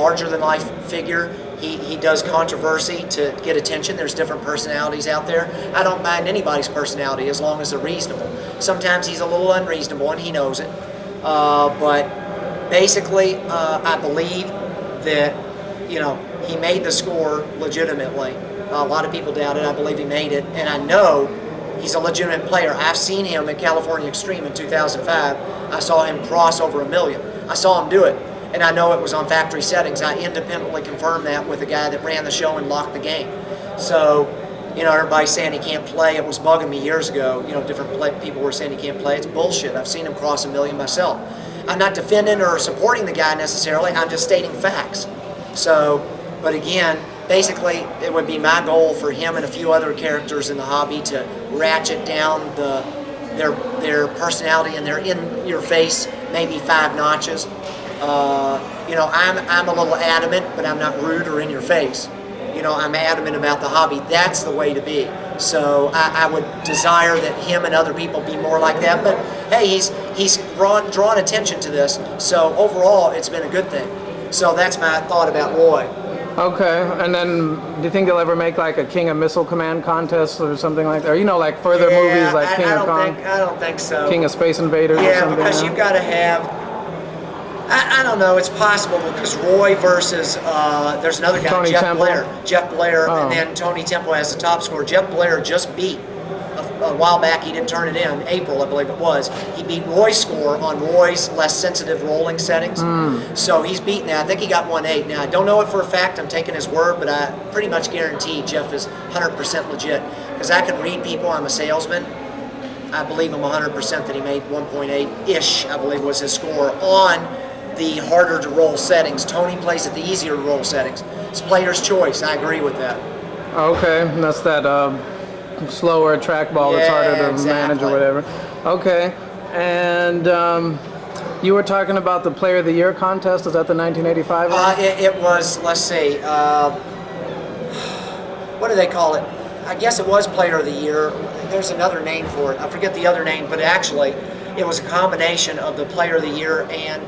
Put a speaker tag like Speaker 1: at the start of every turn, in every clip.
Speaker 1: larger-than-life figure. He does controversy to get attention. There's different personalities out there. I don't mind anybody's personality as long as they're reasonable. Sometimes he's a little unreasonable, and he knows it. But basically, I believe that, he made the score legitimately. A lot of people doubt it. I believe he made it, and I know he's a legitimate player. I've seen him at California Extreme in 2005. I saw him cross over 1 million. I saw him do it, and I know it was on factory settings. I independently confirmed that with a guy that ran the show and locked the game. So, everybody's saying he can't play. It was bugging me years ago. Different people were saying he can't play. It's bullshit. I've seen him cross 1 million myself. I'm not defending or supporting the guy necessarily. I'm just stating facts. So, but again, basically, it would be my goal for him and a few other characters in the hobby to ratchet down their personality and their in-your-face maybe 5 notches. I'm a little adamant, but I'm not rude or in your face. I'm adamant about the hobby. That's the way to be. So I would desire that him and other people be more like that. But hey, he's drawn attention to this. So overall, it's been a good thing. So that's my thought about Roy.
Speaker 2: Okay, and then do you think they'll ever make like a King of Missile Command contest or something like that? Or like further movies like King of Kong?
Speaker 1: I don't think so.
Speaker 2: King of Space Invaders or something?
Speaker 1: Yeah, because you've got to have, I don't know, it's possible because Roy versus, there's another guy, Jeff Blair, and then Tony Temple has the top score. Jeff Blair just beat, a while back, he didn't turn it in April, I believe it was. He beat Roy's score on Roy's less sensitive rolling settings. So he's beaten that. I think he got 1-8. Now, I don't know it for a fact. I'm taking his word, but I pretty much guarantee Jeff is 100% legit. Because I can read people. I'm a salesman. I believe him 100% that he made 1.8-ish, I believe was his score, on the harder to roll settings. Tony plays at the easier to roll settings. It's player's choice. I agree with that.
Speaker 2: Okay, and that's that slower trackball that's harder to manage or whatever. Okay, and you were talking about the Player of the Year contest. Is that the 1985 one?
Speaker 1: It was, let's see, what do they call it? I guess it was Player of the Year. There's another name for it. I forget the other name, but actually it was a combination of the Player of the Year and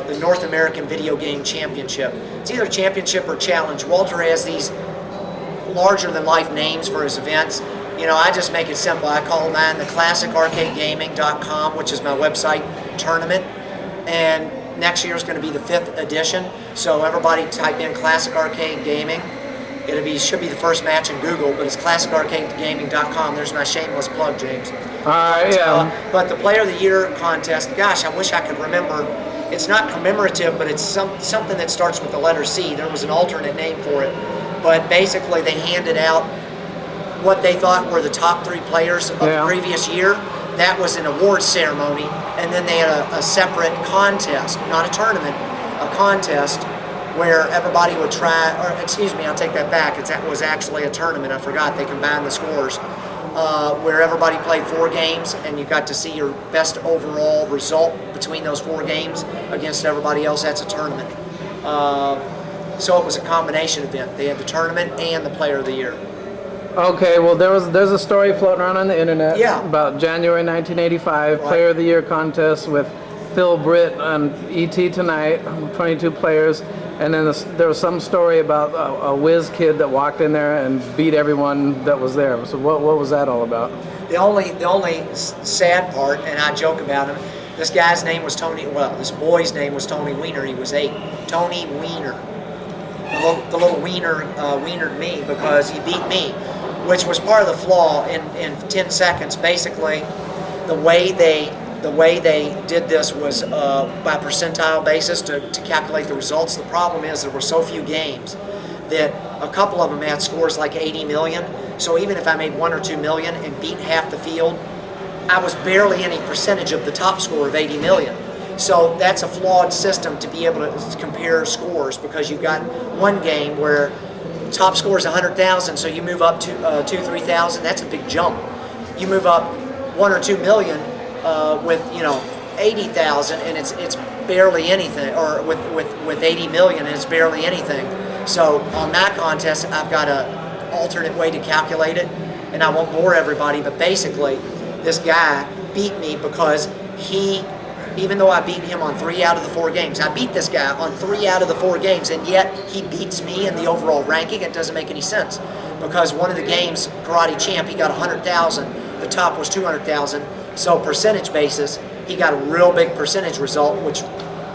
Speaker 1: the North American Video Game Championship. It's either championship or challenge. Walter has these larger-than-life names for his events. I just make it simple. I call mine the ClassicArcadeGaming.com, which is my website, tournament. And next year is going to be the 5th edition. So everybody type in Classic Arcade Gaming. Should be the first match in Google, but it's ClassicArcadeGaming.com. There's my shameless plug, James. But the Player of the Year contest, gosh, I wish I could remember. It's not commemorative, but it's something that starts with the letter C. There was an alternate name for it. But basically, they handed out what they thought were the top 3 players of the previous year. That was an awards ceremony, and then they had a separate contest, not a tournament, a contest where everybody would try, or excuse me, I'll take that back. It was actually a tournament. I forgot. They combined the scores, where everybody played 4 games, and you got to see your best overall result between those 4 games against everybody else. That's a tournament. So it was a combination event. They had the tournament and the Player of the Year.
Speaker 2: Okay, well there's a story floating around on the internet about January 1985 Player of the Year contest with Phil Britt on ET Tonight, 22 players, and then there was some story about a whiz kid that walked in there and beat everyone that was there. So what was that all about?
Speaker 1: The only sad part, and I joke about him, this guy's name was Tony. Well, this boy's name was Tony Wiener. He was 8. Tony Wiener. The little wiener wienered me because he beat me, which was part of the flaw in 10 seconds. Basically, the way they did this was by percentile basis to calculate the results. The problem is there were so few games that a couple of them had scores like 80 million. So even if I made 1 or 2 million and beat half the field, I was barely any percentage of the top score of 80 million. So that's a flawed system to be able to compare scores, because you've got one game where top score is 100,000, so you move up to 2,000-3,000. That's a big jump. You move up 1 or 2 million with 80,000, and it's barely anything, or with 80 million, and it's barely anything. So on that contest, I've got an alternate way to calculate it, and I won't bore everybody, but basically, this guy beat me because he even though I beat him on 3 out of the 4 games. I beat this guy on 3 out of the 4 games, and yet he beats me in the overall ranking. It doesn't make any sense, because one of the games, Karate Champ, he got 100,000. The top was 200,000. So percentage basis, he got a real big percentage result, which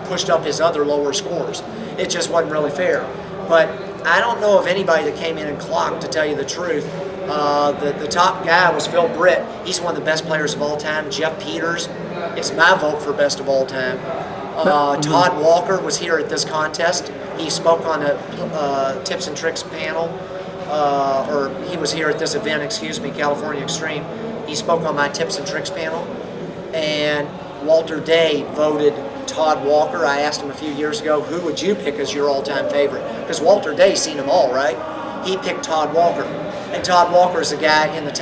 Speaker 1: pushed up his other lower scores. It just wasn't really fair. But I don't know of anybody that came in and clocked, to tell you the truth. The top guy was Phil Britt. He's one of the best players of all time. Jeff Peters is my vote for best of all time. Todd Walker was here at this contest. He spoke on a tips and tricks panel, or he was here at this event, excuse me, California Extreme. He spoke on my tips and tricks panel. And Walter Day voted Todd Walker. I asked him a few years ago, who would you pick as your all-time favorite? Because Walter Day's seen them all, right? He picked Todd Walker. And Todd Walker is the guy in the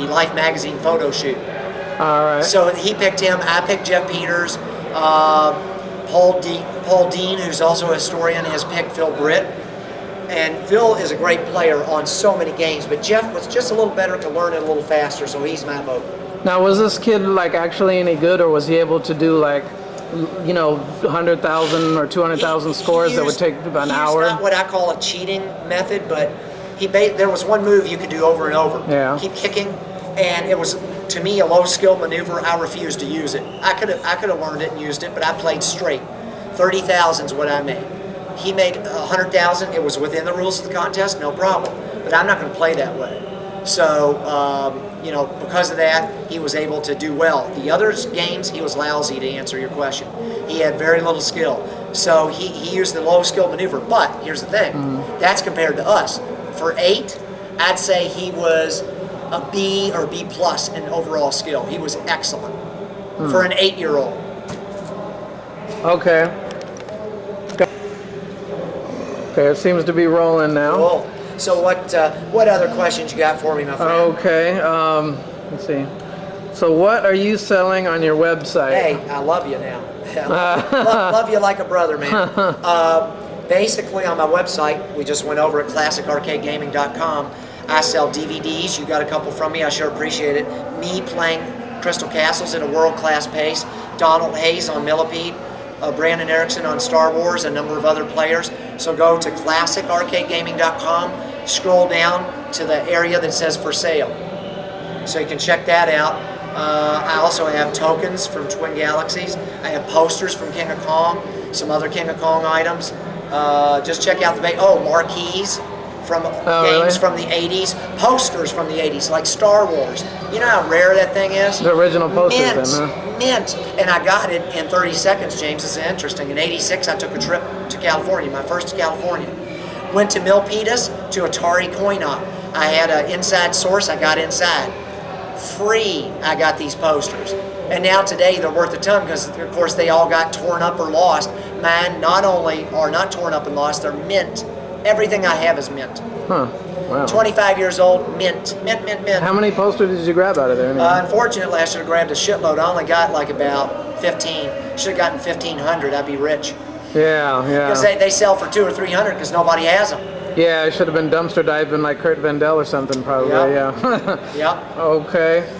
Speaker 1: Life magazine photo shoot.
Speaker 2: All right.
Speaker 1: So he picked him. I picked Jeff Peters. Paul Dean, who's also a historian, has picked Phil Britt. And Phil is a great player on so many games, but Jeff was just a little better, could learn it a little faster, so he's my vote.
Speaker 2: Now, was this kid like actually any good, or was he able to do like, 100,000 or 200,000 scores that would take about an hour?
Speaker 1: Not what I call a cheating method, but there was one move you could do over and over.
Speaker 2: Yeah.
Speaker 1: Keep kicking, and it was, to me, a low skill maneuver. I refused to use it. I could have learned it and used it, but I played straight. 30,000 is what I made. He made 100,000. It was within the rules of the contest, no problem. But I'm not going to play that way. So, because of that, he was able to do well. The other games, he was lousy, to answer your question. He had very little skill. So he used the low skill maneuver. But here's the thing. That's compared to us. For 8, I'd say he was a B or B plus in overall skill. He was excellent for an 8-year-old.
Speaker 2: Okay. Okay, it seems to be rolling now.
Speaker 1: Cool. So what other questions you got for me, my friend?
Speaker 2: Okay, let's see. So what are you selling on your website?
Speaker 1: Hey, I love you now. love you like a brother, man. Basically, on my website, we just went over at classicarcadegaming.com. I sell DVDs. You got a couple from me. I sure appreciate it. Me playing Crystal Castles at a world-class pace. Donald Hayes on Millipede. Brandon Erickson on Star Wars, a number of other players. So go to classicarcadegaming.com, scroll down to the area that says for sale. So you can check that out. I also have tokens from Twin Galaxies. I have posters from King of Kong, some other King of Kong items. Just check out the marquees from games from the 80s, posters from the 80s, like Star Wars. You know how rare that thing is?
Speaker 2: The original posters,
Speaker 1: Mint. And I got it in 30 seconds, James. It's interesting. In '86, I took a trip to California, my first to California. Went to Milpitas to Atari Coin Op. I had an inside source. I got inside. Free, I got these posters. And now today they're worth a ton because, of course, they all got torn up or lost. Mine not only are not torn up and lost, they're mint. Everything I have is mint.
Speaker 2: Huh. Wow.
Speaker 1: 25 years old, mint.
Speaker 2: How many posters did you grab out of there?
Speaker 1: Unfortunately, I should have grabbed a shitload. I only got like about 15. Should have gotten 1,500. I'd be rich.
Speaker 2: Yeah.
Speaker 1: Because they sell for 200 or 300 because nobody has them.
Speaker 2: Yeah, I should have been dumpster diving like Kurt Vandell or something, probably.
Speaker 1: Yep.
Speaker 2: Okay.